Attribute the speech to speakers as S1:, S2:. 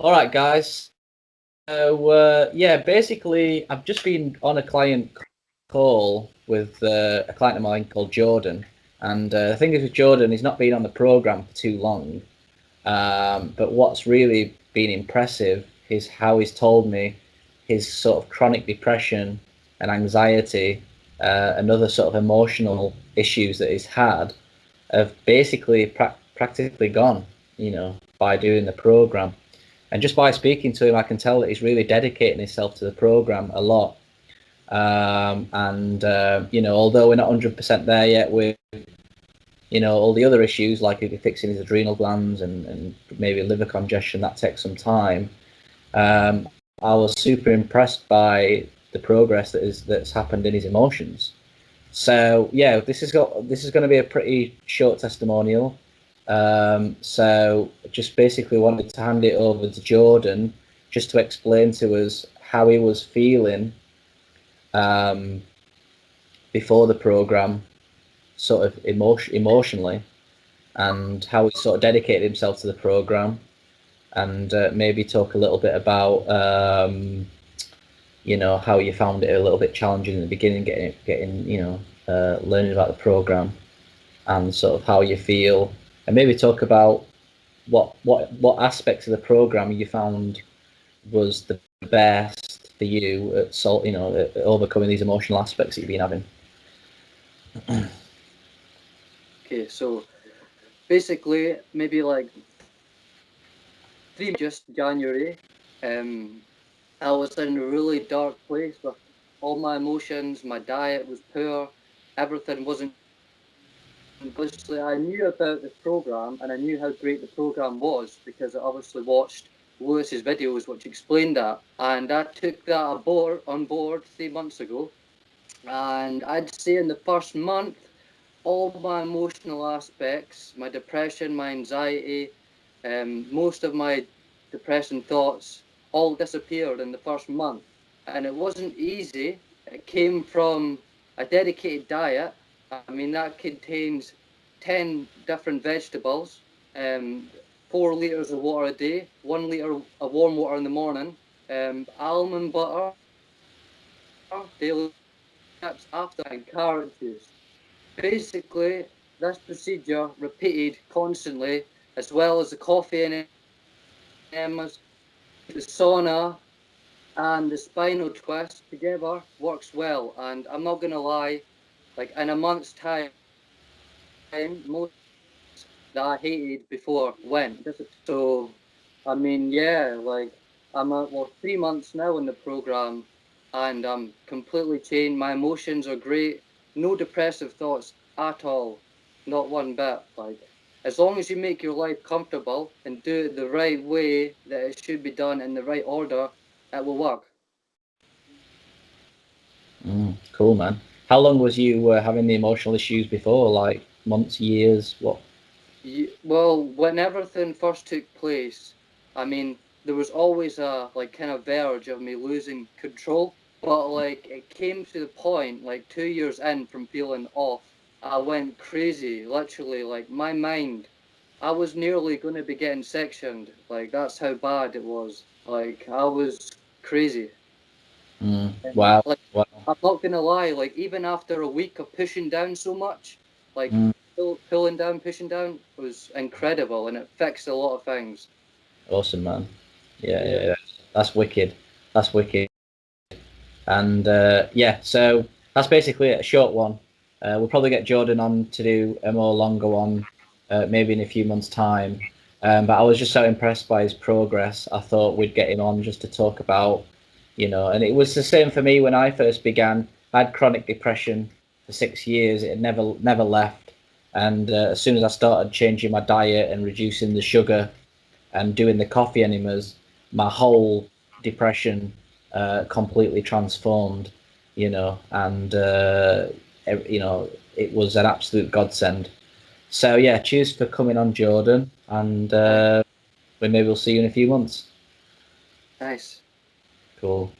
S1: All right, guys. So, yeah, basically, I've just been on a client call with a client of mine called Jordan. And the thing is with Jordan, he's not been on the program for too long. But what's really been impressive is how he's told me his sort of chronic depression and anxiety and other sort of emotional issues that he's had have basically practically gone, by doing the program. And just by speaking to him, I can tell that he's really dedicating himself to the program a lot. Although we're not 100% there yet with, all the other issues like fixing his adrenal glands and maybe liver congestion, that takes some time. I was super impressed by the progress that's happened in his emotions. So yeah, this is going to be a pretty short testimonial. So just basically wanted to hand it over to Jordan just to explain to us how he was feeling um, before the program, sort of emotionally, and how he sort of dedicated himself to the program, and maybe talk a little bit about how you found it a little bit challenging in the beginning, getting learning about the program, and sort of how you feel, and maybe talk about what aspects of the program you found was the best for you at at overcoming these emotional aspects that you've been having.
S2: Okay, so basically, maybe like just January, I was in a really dark place with all my emotions. My diet was poor, everything wasn't. Obviously, I knew about the program and I knew how great the program was because I obviously watched Lewis's videos which explained that, and I took that on board 3 months ago. And I'd say in the first month, all my emotional aspects, my depression, my anxiety, most of my depressing thoughts all disappeared in the first month. And it wasn't easy. It came from a dedicated diet. I mean, that contains 10 different vegetables, 4 liters of water a day, 1 liter of warm water in the morning, almond butter, daily steps after, and carrot juice. Basically, this procedure repeated constantly, as well as the coffee and enemas, the sauna, and the spinal twist together works well. And I'm not gonna lie, like in a month's time, most that I hated before went. So, I mean, yeah, like I'm at 3 months now in the program, and I'm completely changed. My emotions are great. No depressive thoughts at all, not one bit. Like as long as you make your life comfortable and do it the right way that it should be done in the right order, it will work.
S1: Cool, man. How long was you having the emotional issues before? Like months, years? What?
S2: Well, when everything first took place, I mean, there was always a like kind of verge of me losing control, but like it came to the point like 2 years in from feeling off, I went crazy, literally, like my mind. I was nearly going to be getting sectioned, like that's how bad it was. Like I was crazy. And
S1: Wow.
S2: like
S1: Wow.
S2: I'm not gonna lie, like even after a week of pushing down so much, like
S1: Mm,
S2: pulling down, pushing down was incredible, and it fixed a lot of things.
S1: awesome, man. Yeah,
S2: Yeah.
S1: yeah, yeah. That's wicked. That's wicked. And yeah, so that's basically a short one. We'll probably get Jordan on to do a more longer one, maybe in a few months' time. But I was just so impressed by his progress. I thought we'd get him on just to talk about, and it was the same for me when I first began. I had chronic depression for 6 years. It never left. And as soon as I started changing my diet and reducing the sugar and doing the coffee enemas, my whole depression completely transformed, and it was an absolute godsend. So yeah, cheers for coming on, Jordan, and
S2: Nice.
S1: maybe we'll see you in a few months.
S2: Nice.
S1: Cool.